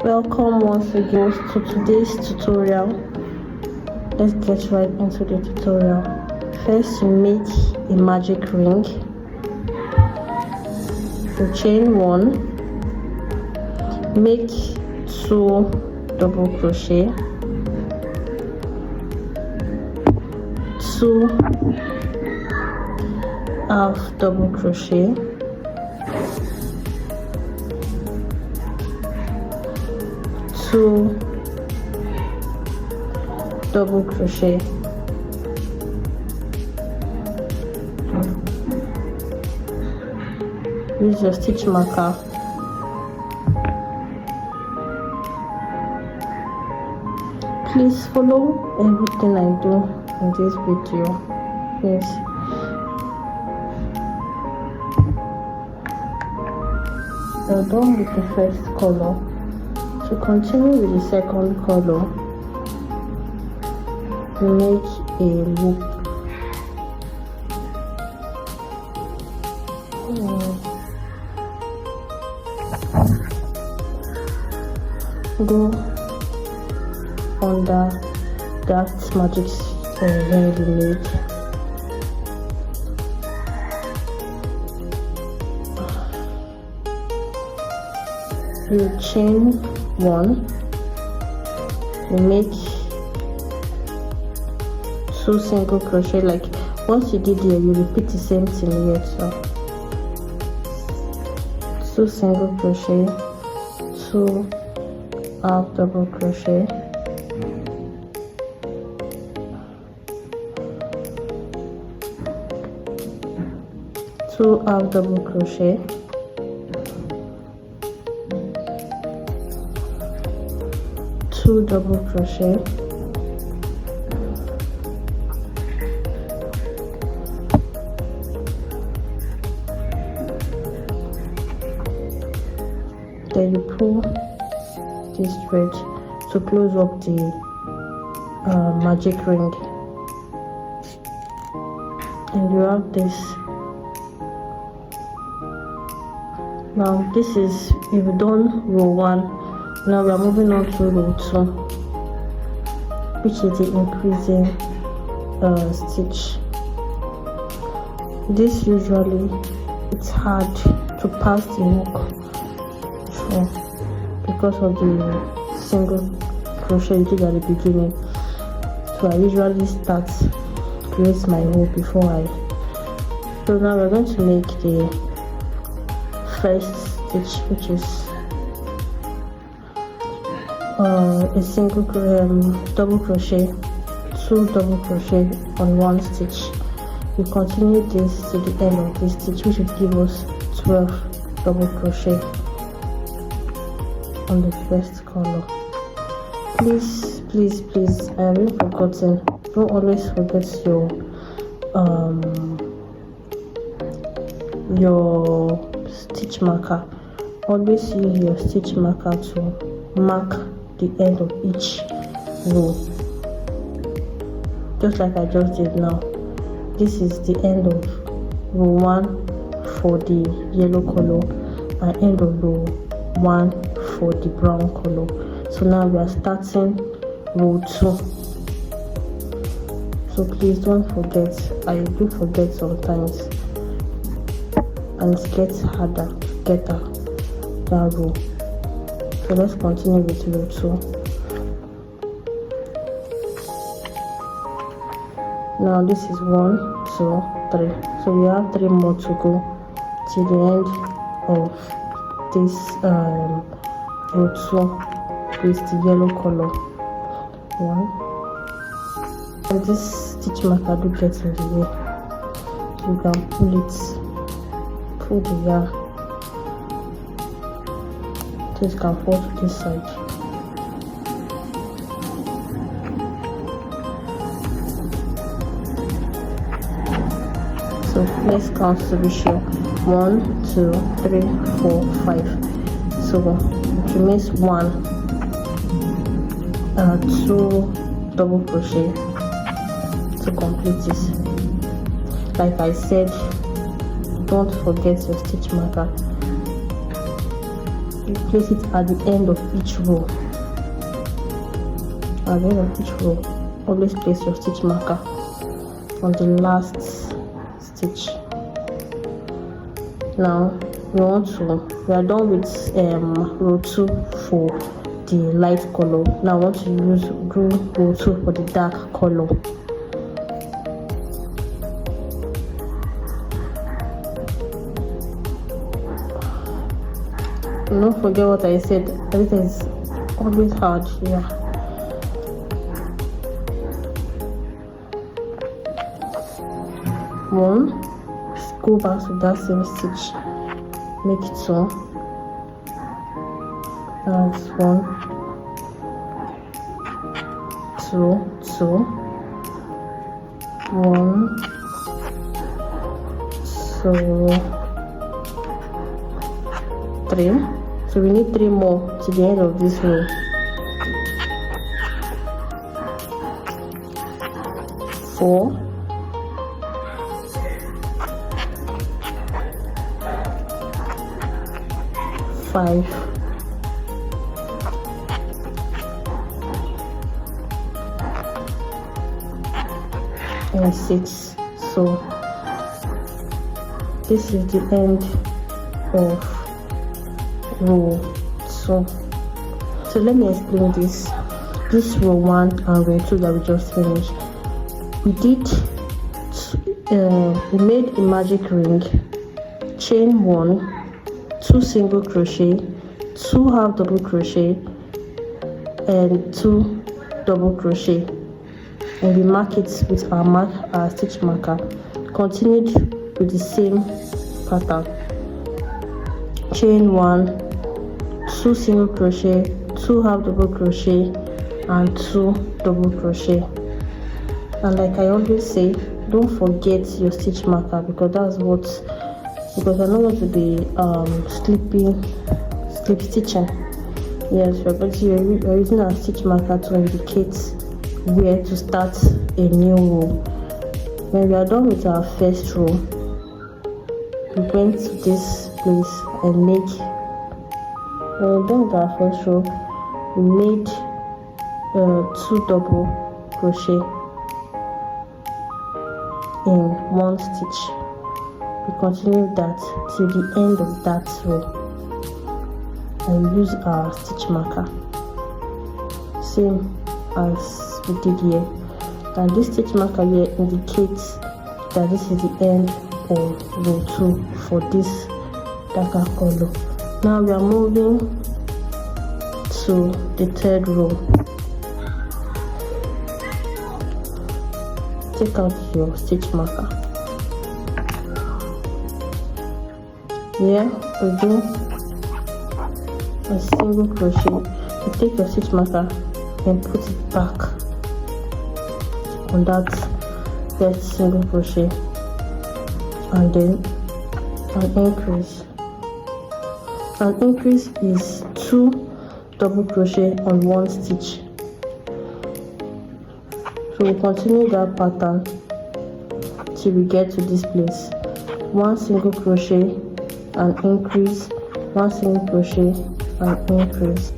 Welcome once again to today's tutorial. Let's get right into the tutorial. First, you make a magic ring. You chain 1, make 2 double crochet, 2 half double crochet, 2 double crochet, use your stitch marker, please follow everything I do in this video. Yes, we're done with the first color. To continue with the second color, you make a loop. Go under that magic ring you made. You chain 1, you make 2 single crochet. Like once you did here, you repeat the same thing here. So 2 single crochet, 2 half double crochet, 2 half double crochet, 2 double crochet, then you pull this thread to close up the magic ring, and you have this. Now this is, you've done row 1. Now we are moving on to row 2, which is the increasing stitch. This usually, it's hard to pass the hook through because of the single crochet you did at the beginning. So I usually start, create my hook before I. So now we're going to make the first stitch, which is a single double crochet, 2 double crochet on 1 stitch. We continue this to the end of this stitch, which will give us 12 double crochet on the first color. Please, I haven't forgotten, don't always forget your stitch marker. Always use your stitch marker to mark the end of each row, just like I just did now. This is the end of row 1 for the yellow color and end of row 1 for the brown color. So now we are starting row 2. So please don't forget, I do forget sometimes, and it gets harder to get that row. So let's continue with row 2. Now this is 1, 2, 3. So we have 3 more to go to the end of this row 2 with the yellow color. 1. And this stitch marker do get in the way. You can pull the yarn. This can fall to this side. So let's count to be sure. 1, 2, 3, 4, 5. So it remains 1, 2 double crochet to complete this. Like I said, don't forget your stitch marker. you place it at the end of each row. At the end of each row, always place your stitch marker on the last stitch. Now we are done with row 2 for the light color. Now I want to do row 2 for the dark color. Don't forget what I said, this is always hard. Yeah, one, go back to that same stitch, make it 2. That's 1, 2, 2, 1, 2, 3. So we need 3 more to the end of this row. 4, 5, 6. So this is the end of row 2. So let me explain this row 1 and row 2 that we just finished. We made a magic ring, chain 1, 2 single crochet, 2 half double crochet, and 2 double crochet, and we mark it with our stitch marker. Continued with the same pattern, chain 1, 2 single crochet, 2 half double crochet, and 2 double crochet. And like I always say, don't forget your stitch marker, because I don't want to be slip stitching. Yes, but you're using a stitch marker to indicate where to start a new row. When we are done with our first row, we went to this place and when we're done with our first row, we made 2 double crochet in 1 stitch. We continue that till the end of that row and use our stitch marker, same as we did here. And this stitch marker here indicates that this is the end of row 2 for this darker color. Now we are moving to the 3rd row. Take out your stitch marker. Here we do a single crochet. You take your stitch marker and put it back on that first single crochet, and then an increase. An increase is 2 double crochet on 1 stitch. So we continue that pattern till we get to this place. 1 single crochet and increase, 1 single crochet and increase.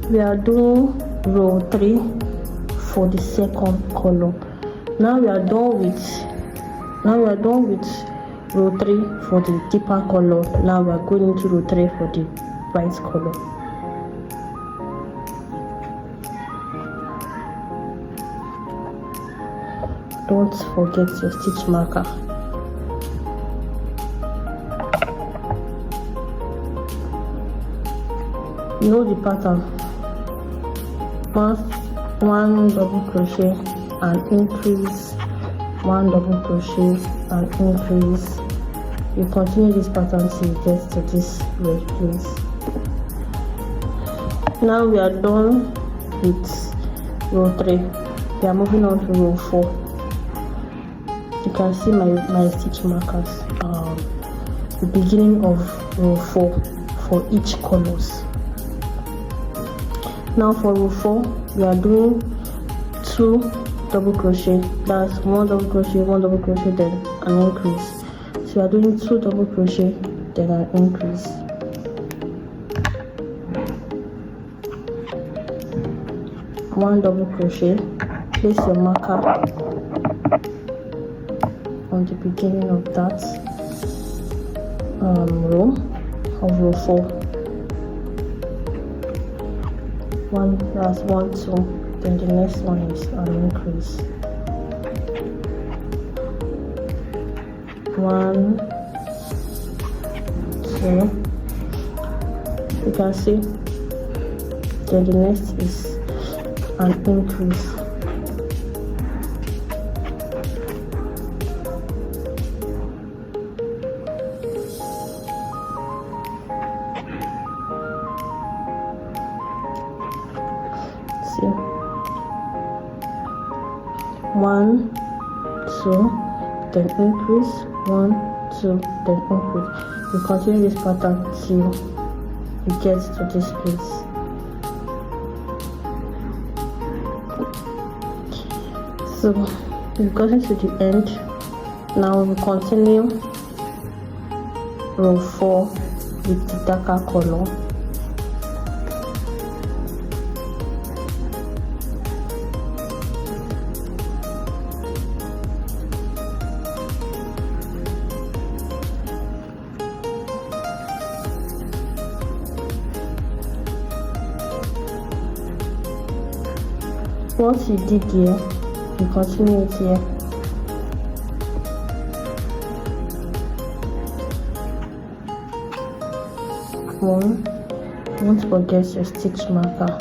We are doing row 3 for the 2nd color. Now we are done with row 3 for the deeper color. Now we are going into row 3 for the bright color. Don't forget your stitch marker. You know the pattern. 1 double crochet and increase, 1 double crochet and increase. You continue this pattern till you get to this red place. Now we are done with row 3. We are moving on to row 4. You can see my stitch markers, the beginning of row 4 for each colors. Now for row 4, we are doing 2 double crochet. That's 1 double crochet, 1 double crochet, then an increase. So you are doing 2 double crochet, then an increase. One double crochet. Place your marker on the beginning of that row of row 4. That's 1, 2. Then the next one is an increase. 1, 2. You can see. Then the next is an increase. See, 1, 2, then increase, 1, 2, then increase. You continue this pattern till you get to this place. So we've gotten to the end. Now we continue row 4 with the darker color. What you did here, you continue it here. Don't forget your stitch marker.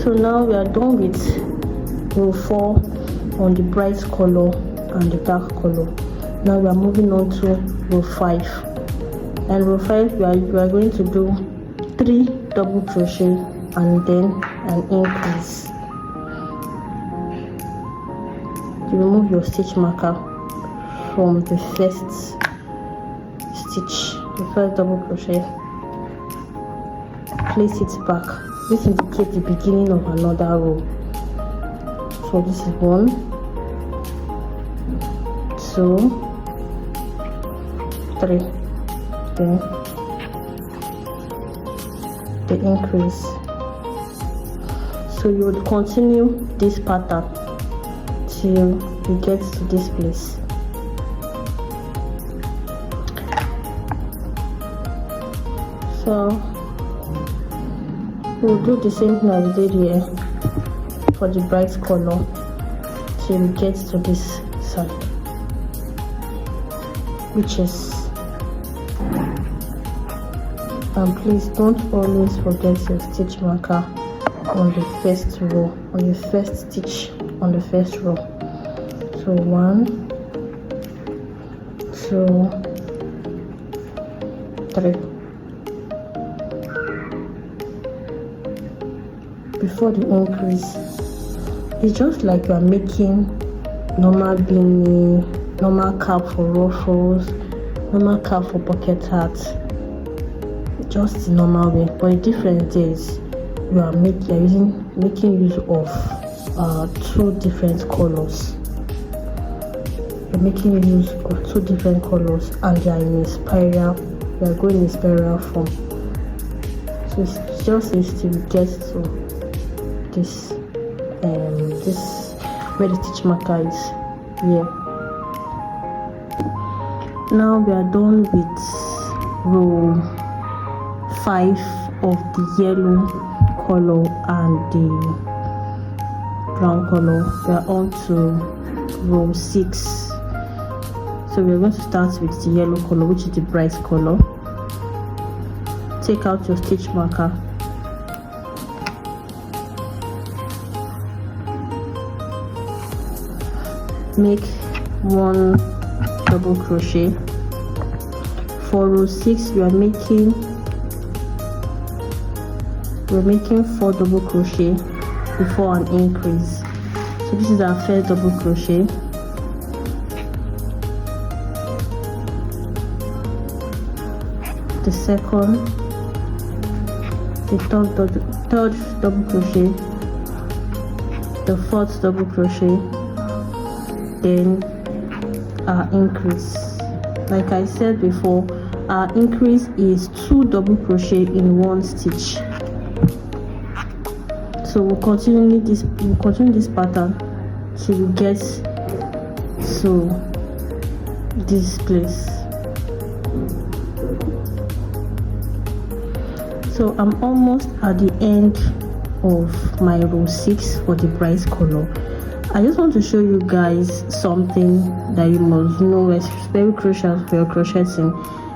So now we are done with row 4 on the bright color and the dark color. Now we are moving on to row 5. And row 5 we are going to do 3 double crochet and then an increase. You remove your stitch marker from the first stitch, the first double crochet. Place it back. This indicates the beginning of another row. So this is 1, 2, 3, then the increase. So you would continue this pattern till you get to this place. So we'll do the same thing as we did here for the bright color till we get to this side, which is, and please don't always forget your stitch marker on the first row, on the first stitch on the first row. So 1, 2, 3. Before the increase, it's just like you are making normal beanie, normal cap for ruffles, normal cap for bucket hats, just the normal way. But the difference is you are making use of 2 different colors. You're making use of 2 different colors and they are in a spiral. We are going in a spiral form. So it's just till we get to this where the stitch marker is here. Now we are done with row 5 of the yellow color and the brown color. We are on to row 6. So we are going to start with the yellow color, which is the bright color. Take out your stitch marker. Make 1 double crochet. For row 6 we're making 4 double crochet before an increase. So this is our first double crochet. The second, the third double crochet, the fourth double crochet, then our increase. Like I said before, our increase is 2 double crochet in 1 stitch. So we'll continue this pattern till we get to this place. So I'm almost at the end of my row 6 for the bright color. I just want to show you guys something that you must know, it's very crucial for your crocheting.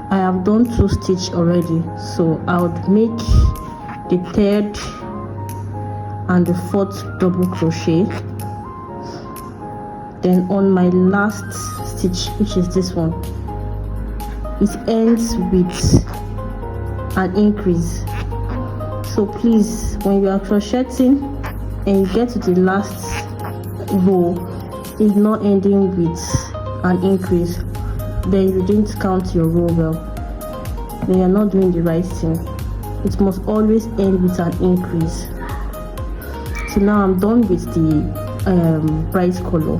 I have done 2 stitches already, so I would make the 3rd and the 4th double crochet. Then on my last stitch, which is this one, it ends with an increase. So please, when you are crocheting and you get to the last row, it's not ending with an increase, then you didn't count your row well, then you're not doing the right thing. It must always end with an increase. So now I'm done with the bright color.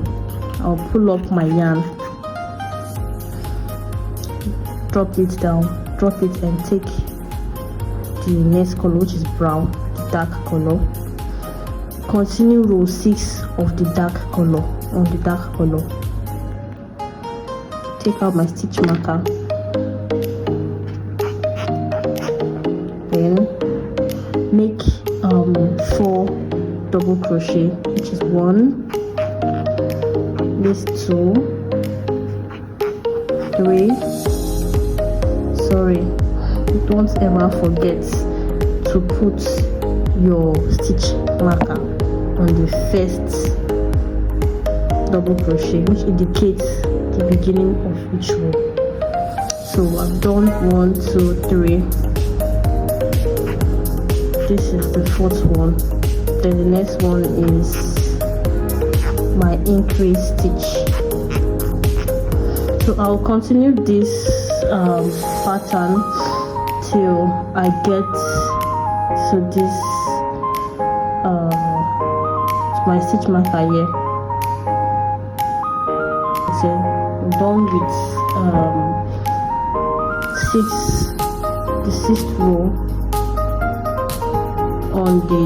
I'll pull up my yarn, drop it down, drop it, and take the next color, which is brown, the dark color. Continue row 6 of the dark color. On the dark color, take out my stitch marker, then make 4 double crochet, which is 1, this 2, 3. Sorry, don't ever forget to put your stitch marker on the first double crochet, which indicates the beginning of each row. So I've done 1, 2, 3. This is the 4th one. Then the next one is my increase stitch. So I'll continue this pattern till I get to this my stitch marker here. So I'm done with the 6th row on the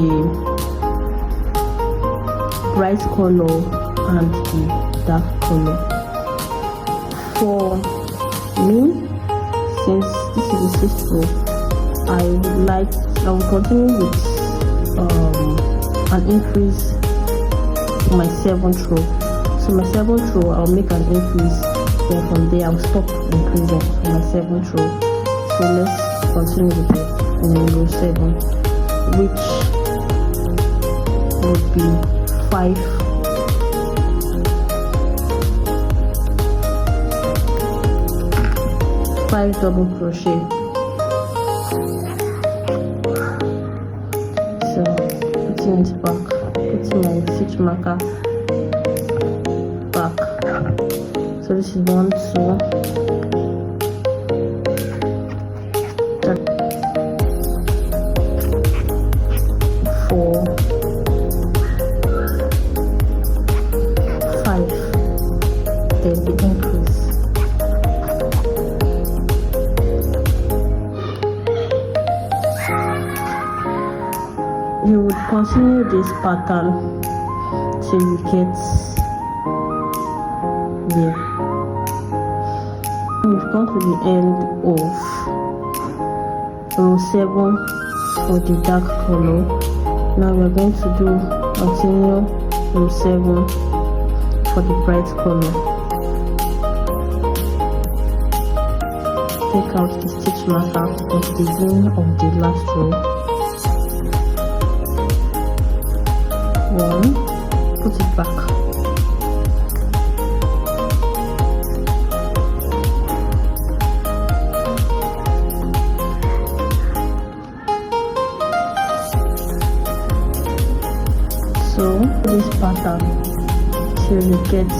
bright color and the dark color. For me, since this is the 6th row, I will continue with an increase to my 7th row. So my 7th row, I'll make an increase, then from there I'll stop increasing to my 7th row. So let's continue with it in row 7, which would be 5 double crochet. So putting it back, putting my stitch marker back. So this is 1, 2, 4, 5, then the increase. You would continue this pattern till you get here. We've come to the end of row 7 for the dark color. Now we're going to continue row 7 for the bright color. Take out the stitch marker at the beginning of the last row. 1, put it back. So this pattern till you get to,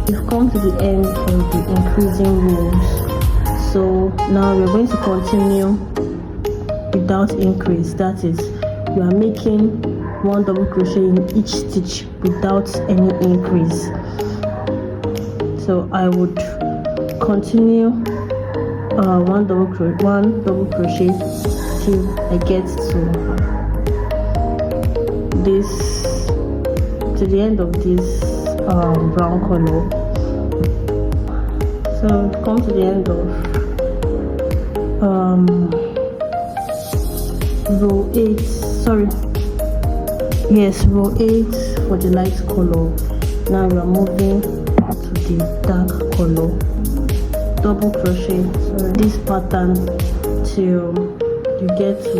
you've come to the end of the increasing rows. So now we're going to continue without increase. That is, you are making one double crochet in each stitch without any increase. So I would continue one double crochet till I get to the end of this brown color. So come to the end of row 8, row 8 for the light color. Now we are moving to the dark color. Double crochet this pattern till you get to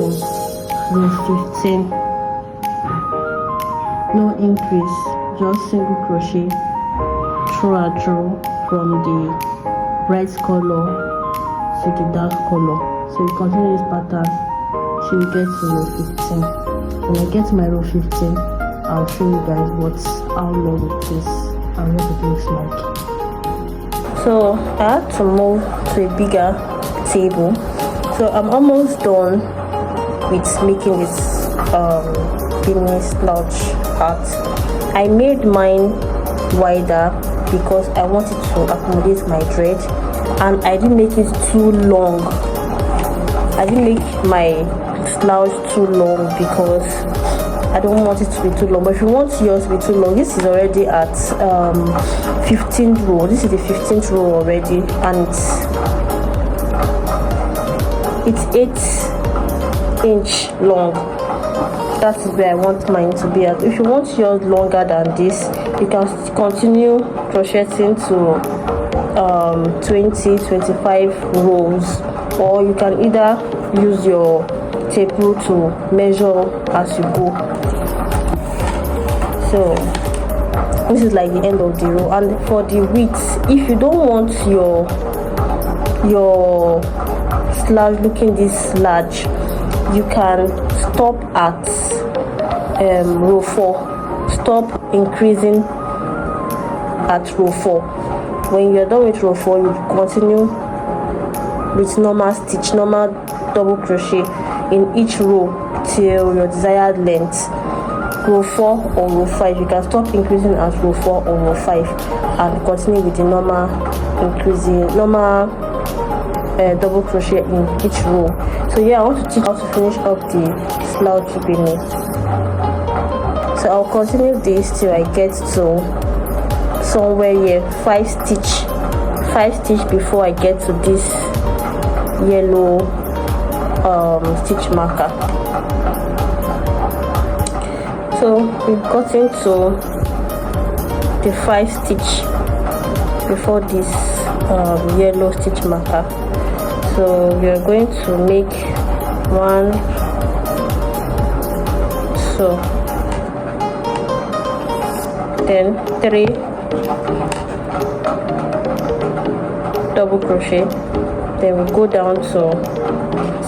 row 15. No increase, just single crochet through and through from the bright color to the dark color. So you continue this pattern till you get to row 15. When I get to my row 15, I'll show you guys how long it is and what it looks like. So I had to move to a bigger table. So I'm almost done with making this beanie slouch hat. I made mine wider because I wanted to accommodate my dread, and I didn't make it too long. I didn't make my slouch too long because I don't want it to be too long. But if you want yours to be too long, this is already at 15th row. This is the 15th row already, and it's 8-inch long. That is where I want mine to be at. If you want yours longer than this, you can continue crocheting to 20-25 rows, or you can either use your tape rule to measure as you go. So this is like the end of the row. And for the width, if you don't want your slouch looking this large, you can stop at row 4. Stop increasing at row 4. When you're done with row 4, you continue with normal double crochet in each row till your desired length, row 4 or row 5. You can stop increasing at row 4 or row 5 and continue with the normal double crochet in each row. So yeah, I want to teach how to finish up the slouch beanie. So I'll continue this till I get to somewhere here, 5 stitch before I get to this yellow stitch marker. So we've gotten to the 5 stitch before this yellow stitch marker. So we are going to make 1, 2, then 3 double crochet, then we go down to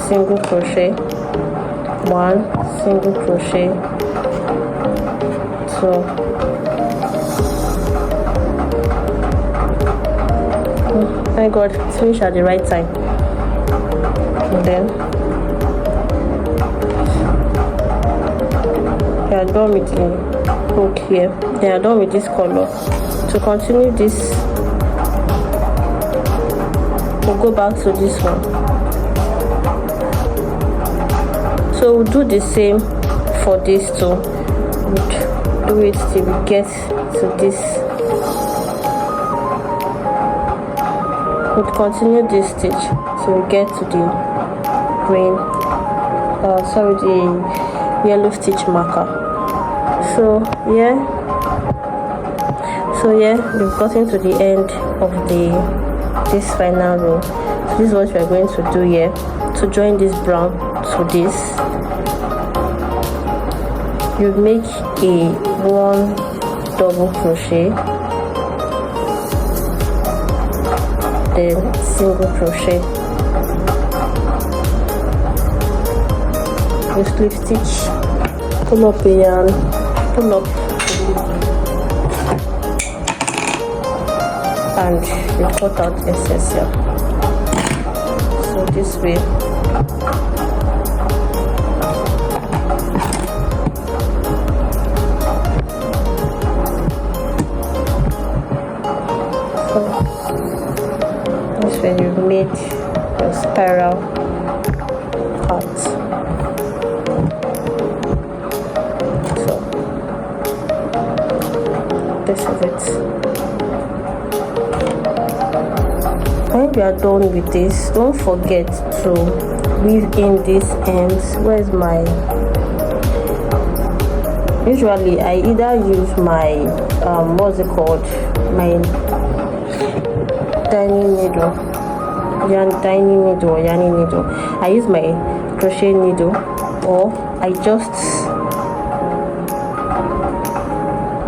single crochet, 1 single crochet, 2, thank God, finish at the right time. And then we are done with the hook here. They are done with this color. To continue this, we'll go back to this one. So we'll do the same for this too. We'll do it till we get to this. We'll continue this stitch till we get to the green, the yellow stitch marker. So yeah, we've gotten to the end of this final row. So this is what we are going to do here. To join this brown to this, you make a 1 double crochet, then single crochet, you slip stitch pull up a yarn, pull up, and you cut out excess yarn. So this way. So this way you made your spiral cut. So this is it. When you are done with this, don't forget to weave in these ends. Where's my, usually I either use my what's it called, my tiny needle, tiny needle or yarny needle. I use my crochet needle, or I just,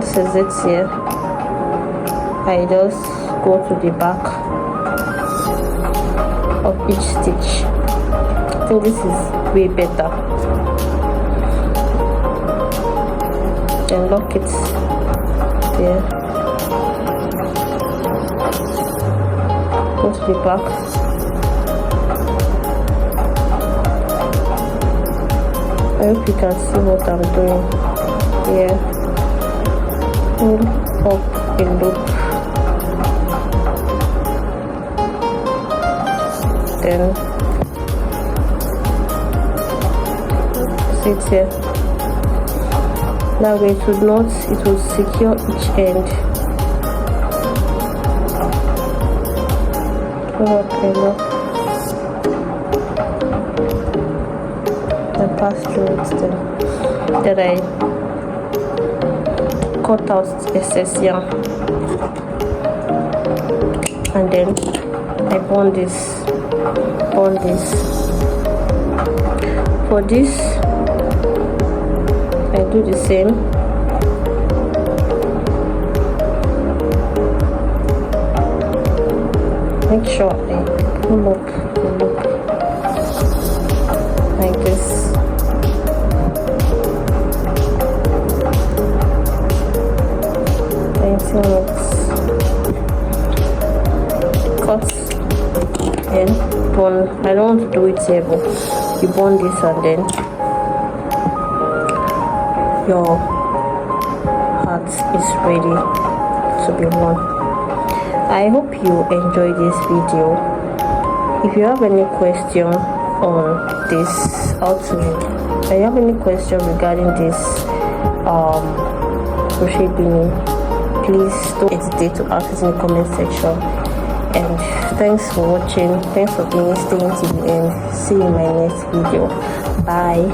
this is it here, I just go to the back of each stitch. I think this is way better. Then lock it there, go to the back, I hope you can see what I'm doing here. Pull up a loop, then sit here. That way it will secure each end. Pull up a loop, then pass through it. Then I cut out excess yarn, and then I bond this. For this I do the same. Make sure I pull up the loop like this. Cut and bond. I don't want to do it here, but you bond this and then your hat is ready to be worn. I hope you enjoyed this video. If you have any question on this, if you have any question regarding this crochet beanie, please don't hesitate to ask it in the comment section. And thanks for watching. Thanks for staying till the end. See you in my next video. Bye.